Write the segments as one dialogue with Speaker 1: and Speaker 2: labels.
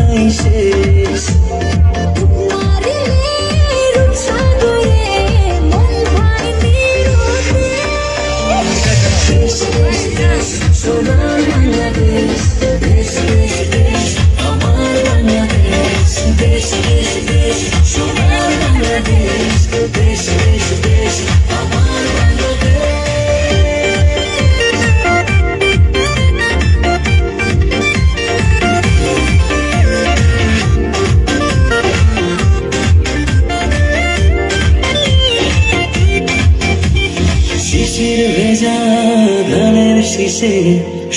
Speaker 1: নাই শেষ সোনার বাংলাদেশ দেশ দেশ দেশ আমার বাংলাদেশ দেশ দেশ দেশ সোনার বাংলাদেশ দেশ দেশ দেশ আমার বাংলাদেশ শিশির ভেজা ধানের শীষে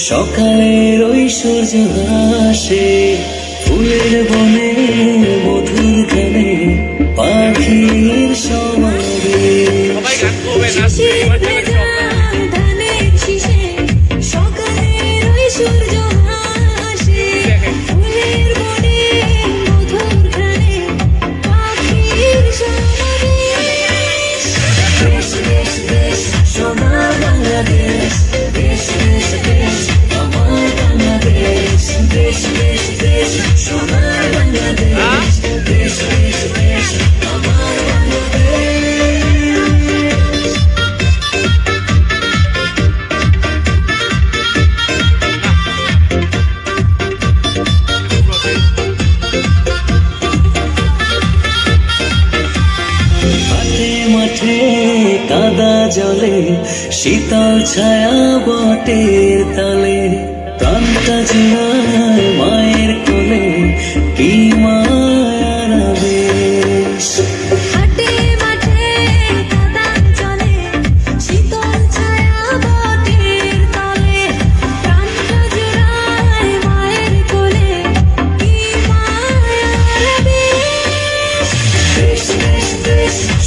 Speaker 1: সকালের ওই সূর্য হাসে ফুলের বনে মধুর গানে পাখির সমাবেশ শিশির ভেজা ধানের শীষে সকালের ওই সূর্য হাসে ফুলের বনে মধুর গানে পাখির সমাবেশ দেশ দেশ দেশ সোনার বাংলাদেশ দেশ দেশ দেশ আমার বাংলাদেশ দেশ দেশ দেশ সোনার বাংলাদেশ দেশ দেশ দেশ আমার মাঠে কাদা জলে শীতল ছায়া বটের তলে প্রাণটা জোড়ায় মায়ের কোলে কি মায়ার আবেশ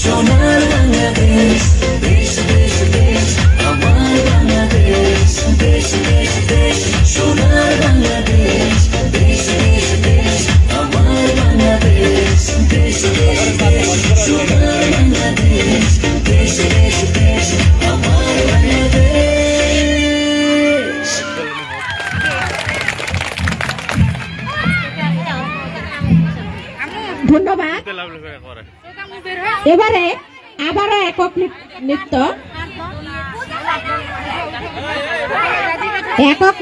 Speaker 1: সোনার বাংলাদেশ দেশ দেশ দেশ আমার বাংলাদেশ দেশ দেশ দেশ সোনার বাংলাদেশ দেশ দেশ দেশ আমার বাংলাদেশ দেশ দেশ দেশ সোনার বাংলাদেশ দেশ দেশ দেশ আমার বাংলাদেশ।
Speaker 2: ধন্যবাদ। এবারে আবারও একক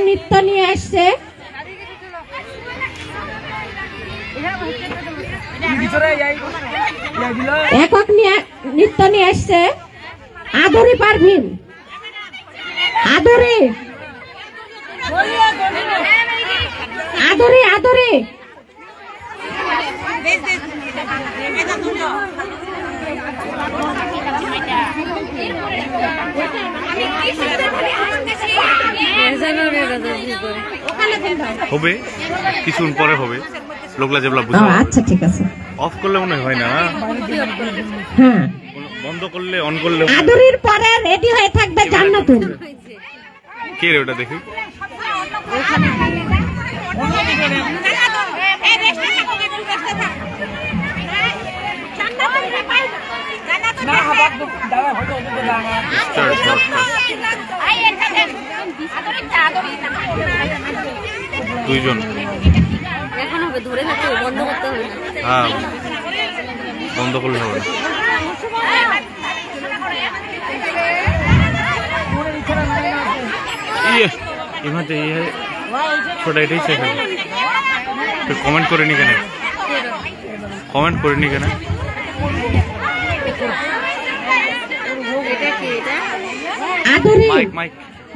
Speaker 2: নৃত্য নিয়ে আসছে আদরি পারভিন। আদরি আদরি আদরি
Speaker 3: হবে কিছুক্ষণ পরে হবে লোকলা যেগুলা বুঝা।
Speaker 2: আচ্ছা ঠিক আছে,
Speaker 3: অফ করলে মনে হয় না,
Speaker 2: হ্যাঁ
Speaker 3: বন্ধ করলে অন করলে।
Speaker 2: আদরির পরে রেডি হয়ে থাকবে জান্নাতুল।
Speaker 3: কে রে ওটা দেখি? দুইজন হ্যাঁ বন্ধ করলে হবে না। ছোটা এটাই শেখা কমেন্ট করে নি কেন? কমেন্ট করে নি কেন?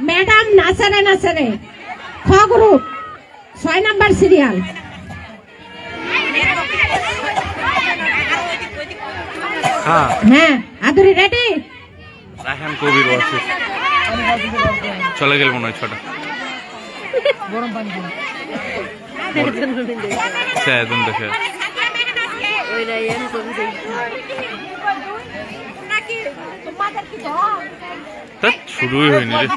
Speaker 2: ম্যাডাম নাচারে নাচারে খ গ্রুপ 6 নাম্বার সিরিয়াল। হ্যাঁ আদরি রেডি।
Speaker 3: রায়হান কবির ওয়াসিফ চলে গেল মনে হয় ছটা। গরম পানি দেখে শুরুই হয়নি রে।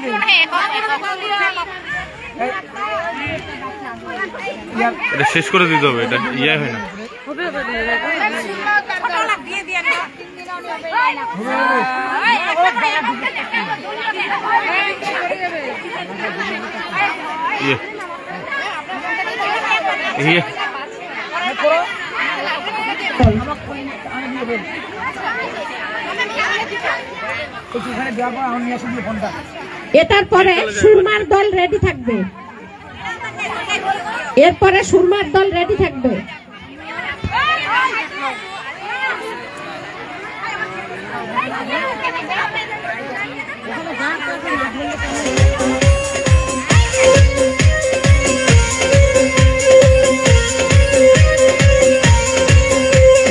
Speaker 3: এটা শেষ করে দিতে হবে, এটা ইয়ে হয় না।
Speaker 2: দল। এটার পরে সুরমার দল রেডি থাকবে, এরপরে সুরমার দল রেডি থাকবে।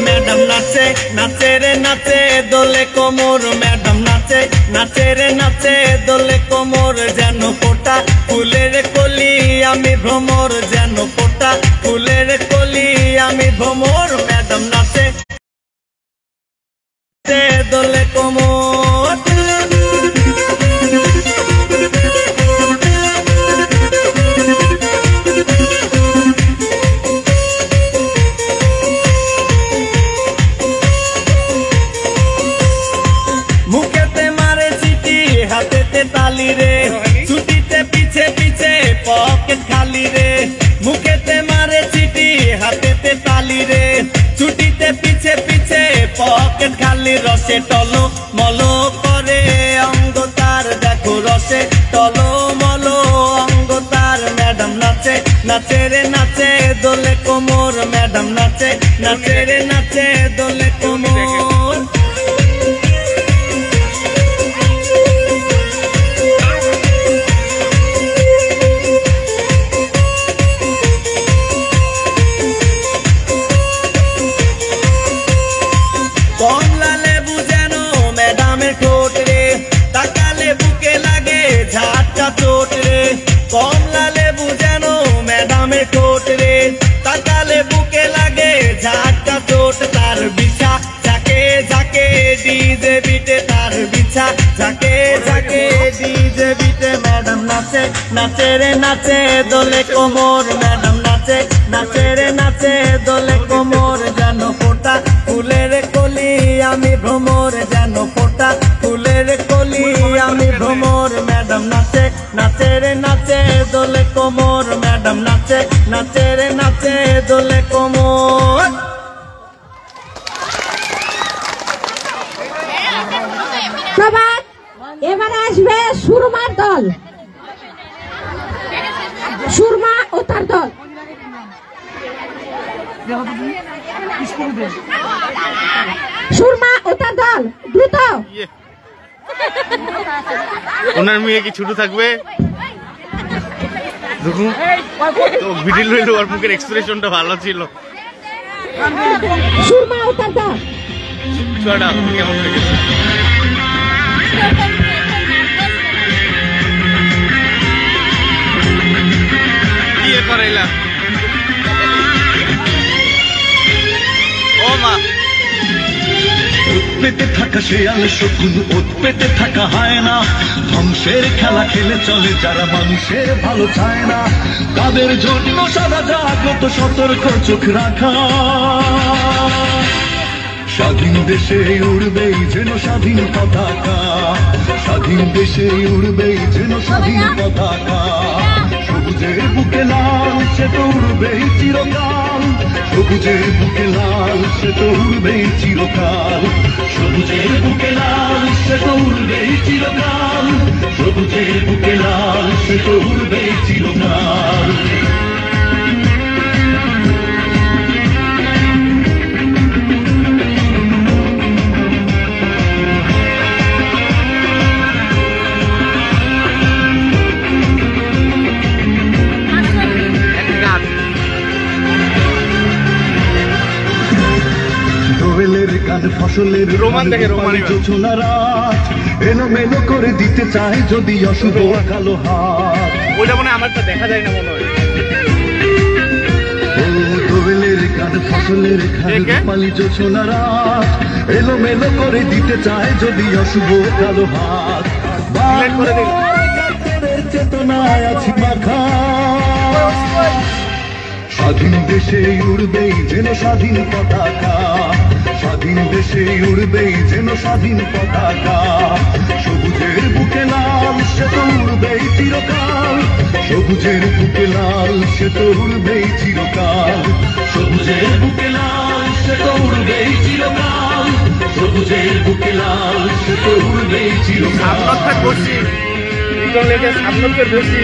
Speaker 1: ম্যাডাম নাচে নাচে রে নাচে দোলে কোমর, ম্যাডাম নাচে নাচে রে নাচে দোলে কোমর, যেন ফোটা ফুলের কলি আমি ভ্রমর, যেন ফোটা ফুলের কলি আমি ভ্রমর, ম্যাডাম নাচে দোলে কোমর। মুখেতে মারে চিঠি হাতেতে তালি রে, ছুটিতে পিছে পিছে পকেট খালি রে, মুখেতে মারে চিঠি হাতেতে তালি রে, ছুটিতে পিছে পিছে পকেট খালি, রসে টলো মলো করে অঙ্গ তার, দেখো রসে টলো মলো অঙ্গ তার, ম্যাডাম নাচে নাচে রে নাচে দোলে কোমর, ম্যাডাম নাচে নাচে রে নাচে দোলে কোমর। কমলা লেবু যেন ম্যাডামের ঠোঁট রে, তাকালে বুকে লাগে ঝাটকা চোট রে, কমলা লেবু যেন ম্যাডামের ঠোঁট রে, তাকালে বুকে লাগে ঝাটকা চোট, তার বিছা ঝাঁকে ঝাঁকে ডিজে বিটে, তার বিছা ঝাঁকে ঝাঁকে ডিজে বিটে, ম্যাডাম নাচে নাচে রে নাচে দোলে কোমর, ম্যাডাম নাচে নাচে রে নাচে দোলে কোমর, যেন ফোটা ফুলের কলি আমি ভ্রমর, যেন ফোটা ফুলের কলি আমি ভ্রমর, ম্যাডাম নাচে নাচে রে নাচে দোলে কোমর, ম্যাডাম নাচে নাচে রে নাচে দোলে কোমর।
Speaker 2: প্রভাত, এবারে আসবে সুরমার দল, সুরমা ও তার দল। সুরমা ও তার দল দ্রুত।
Speaker 3: ওনার মেয়ে কি ছোট থাকবে? দেখুন তো ভিডিও লইলো, ওর মুখের এক্সপ্রেশনটা ভালো ছিল।
Speaker 2: সুরমা ও তার দল
Speaker 3: ছড়া কেমন লেগেছে? বিয়ে করাইলাম ও মা।
Speaker 4: পেতে থাকা শেয়াল শকুন, ওত পেতে থাকা হয় না, ধ্বংসের খেলা খেলে চলে যারা মানুষের ভালো চায় না, তাদের জন্য সারা জাগ্রত সতর্ক চোখ রাখা, স্বাধীন দেশে উড়বেই যেন স্বাধীন পতাকা, স্বাধীন দেশে উড়বেই যেন স্বাধীন পতাকা, সবুজের বুকে লাল সে তো উড়বেই চিরকাল, সবুজের বুকে লাল সে তো উড়বেই চিরকাল, সবুজের বুকে লাল সে তো উড়বেই চিরকাল, সবুজের বুকে লাল সে তো উড়বেই চিরকাল। ফসলের
Speaker 3: রোমান দেখে
Speaker 4: যোচনা রাত এলোমেলো করে দিতে চায় যদি অশুভ কালো হাত,
Speaker 3: ওইটা মনে আমারটা দেখা যায় না মনে হয়।
Speaker 4: দোয়েলের গান ফসলের খালি যোচনা রাত এলোমেলো করে দিতে চায় যদি অশুভ কালো হাত, চেতনায় আছি মাখা, স্বাধীন দেশে উড়বেই যেন স্বাধীন পতাকা, স্বাধীন দেশে উড়বেই যেন স্বাধীন পতাকা, সবুজের বুকে লাল সে তো উড়বেই চিরকাল, সবুজের বুকে লাল সে তো উড়বেই চিরকাল, সবুজের বুকে লাল সে তো উড়বে সবুজের বুকে লাল সে তো উড়বেই চিরকাল।
Speaker 3: বসি ইগল লেগে সামনে বসি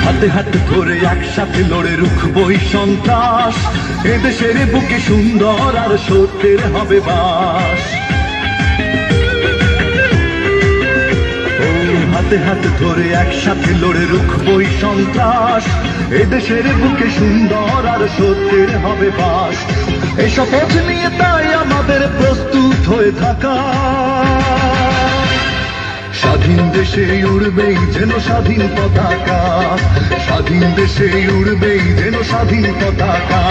Speaker 4: হাতে হাতে ধরে একসাথে লড়ে রুখবই সন্ত্রাস, এদেশের বুকে সুন্দর আর সত্যের হবে বাস। হাতে হাতে ধরে একসাথে লড়ে রুখবই সন্ত্রাস, এদেশের বুকে সুন্দর আর সত্যের হবে বাস। এই শপথ নিয়ে তাই আমাদের প্রস্তুত হয়ে থাকা, স্বাধীন দেশে উড়বেই যেন স্বাধীন পতাকা, স্বাধীন দেশে উড়বেই যেন স্বাধীন পতাকা।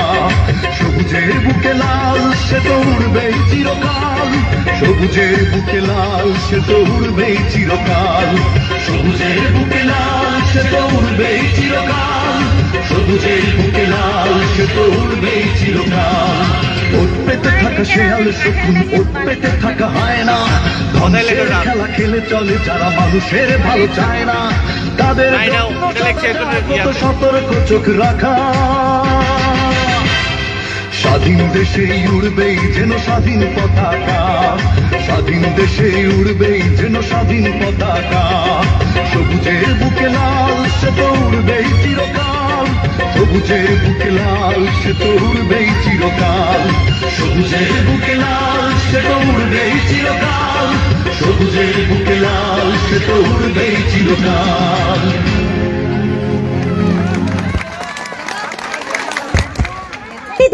Speaker 4: সবুজের বুকে লাল সে তো উড়বেই চিরকাল, সবুজের বুকে লাল সে তো উড়বেই চিরকাল, সবুজের বুকে লাল সে তো উড়বেই চিরকাল, সবুজের বুকে লাল সে তো উড়বেই চিরকাল। ওট পেতে থাকা শেয়াল শকুন, ওট পেতে থাকা হয় না, ধ্বংসের খেলা খেলে চলে যারা মানুষের ভালো চায় না, তাদের কত সতর্ক চোখ রাখা। স্বাধীন দেশে উড়বেই যেন স্বাধীন পতাকা, স্বাধীন দেশে উড়বেই যেন স্বাধীন পতাকা। সবুজের বুকে লাল সে তো উড়বেই চিরকাল, সবুজের বুকে লাল সে তো উড়বেই চিরকাল, সবুজের বুকে লাল সে তো উড়বেই চিরকাল, সবুজের বুকে লাল সে তো উড়বেই চিরকাল।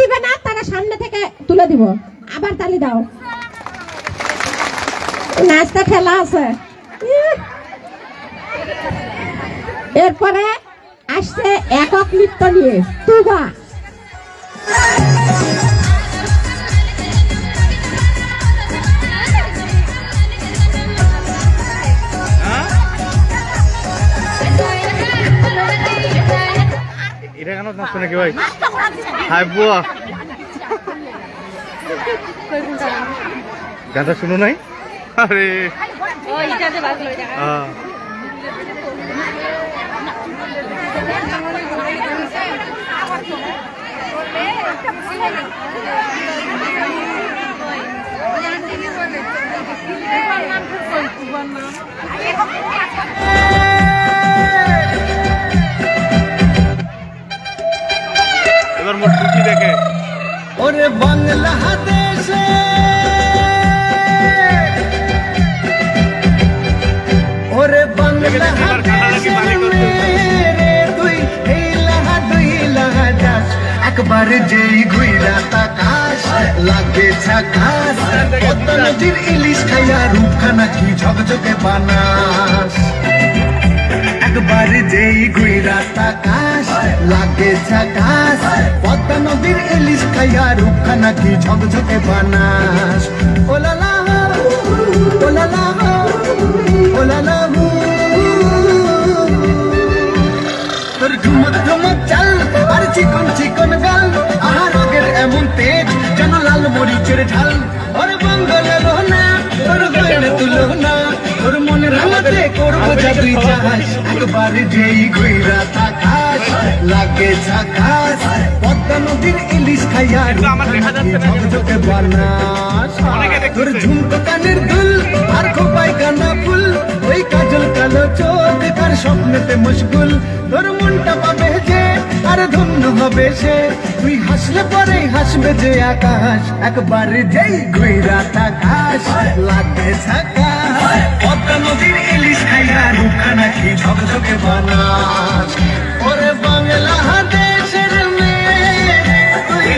Speaker 2: দিবে না, তারা সামনে থেকে তুলে দিব। আবার তালি দাও, নাচটা খেলা আছে। এরপরে আসছে একক নৃত্য নিয়ে তুবা।
Speaker 3: এটা কেন নাচছো নাকি ভাই? হাই বুয়া গানটা শুনো নাই? আরে এবার মোট টুকি দেখে।
Speaker 1: ওরে বাংলাদেশে ওরে বাংলাদেশে তুই লাহাস একবার যেই ঘুইরা তাকাস লাগে ছাকাস, পদ্মা নদীর ইলিশ খাইয়া রূপখানা কি ঝকঝকে বানাস। একবার যেই ঘুইরা তাকাস লাগে ছাকাস, পদ্মা নদীর ইলিশ খাইয়া রূপখানা কি ঝকঝকে বানাস। ওলালা ওলালা ওলালা তোর ঝুমক ঝুমক চাল আর চিকন চিকন গাল, আহার আগের এমন তেজ যেন লাল মরিচের ঝাল। ওর বঙ্গলের না তোর গয়না তুলো না, তোর মনের হাতে করবো যা তুই চাস। একবার যেই ঘুইরা তাকাস লাগে ঝাকাস, পদ্মা নদীর ইলিশ খাইয়া ঝকঝকে বানাস। তোর ঝুমকো কানের দুল আর খোপায় কানা ফুল, ওই কাজল কালো চোখ কার স্বপ্নেতে মশগুল। তোর মনটা পাবে যে আর ধন্য হবে সে, তুই হাসলে পরে হাসবে যে আকাশ। একবার যেই ঘুইরা তাকাস লাগে ঝাকাস, পদ্মা নদীর ইলিশ খাইয়া রূপখানা কি ঝকঝকে বানাস। ওরে বাংলাদেশের মেয়ে তুই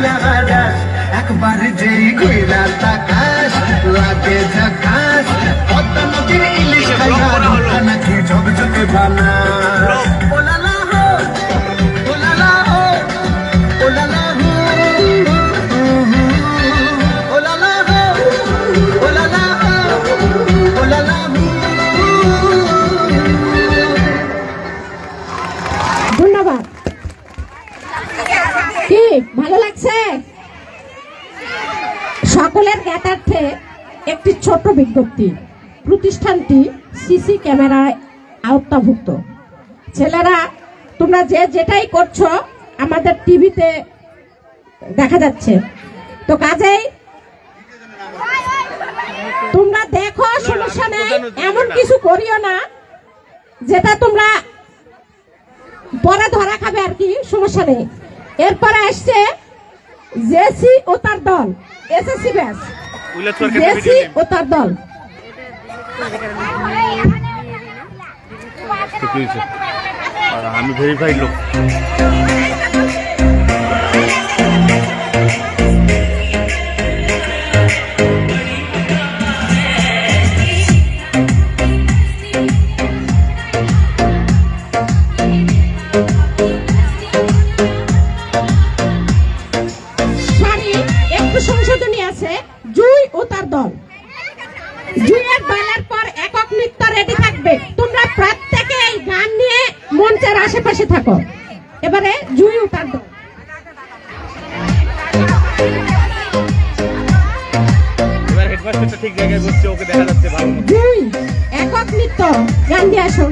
Speaker 1: লাহাস, একবার যেই ঘুইরা তাকাস লাগে ঝাকাস, পদ্মা নদীর ইলিশ খাইয়া রূপখানা কি ঝকঝকে বানাস। ওলালা হো ওলালা হো ওলালা হো ওলালা হো ওলালা হো ওলালা হো।
Speaker 2: ধন্যবাদ। কি ভালো লাগছে? সকলের জ্ঞাতার্থে একটি ছোট বিজ্ঞপ্তি। প্রতিষ্ঠানটি সিসি ক্যামেরায় আওতাভুক্ত। ছেলেরা তোমরা যে যেটাই করছো আমাদের টিভিতে দেখা যাচ্ছে, তো কাজেই তোমরা দেখো, সমস্যা নেই, এমন কিছু করিও না যেটা তোমরা পরে ধরা খাবে আর কি, সমস্যা নেই। এরপরে আসছে জেসি ও তার দল, এসএসসি ব্যাচ, জেসি ও তার দল।
Speaker 3: আর আমি ভেরিফাইড লোক।
Speaker 2: একটু সংশোধনী আছে, জুই ও তার দল। জুইয়ের দলের পর একক নৃত্য রেডি থাকবে। তোমরা প্রত্যেকে এই গান নিয়ে মঞ্চের আশেপাশে থাকো। এবারে জুই ও তার দল।
Speaker 3: এবার হেডমাস্টারটা ঠিক জায়গায় বসছে, ওকে দেখা যাচ্ছে ভালো।
Speaker 2: জুই একক নৃত্য গান দিয়ে আসো।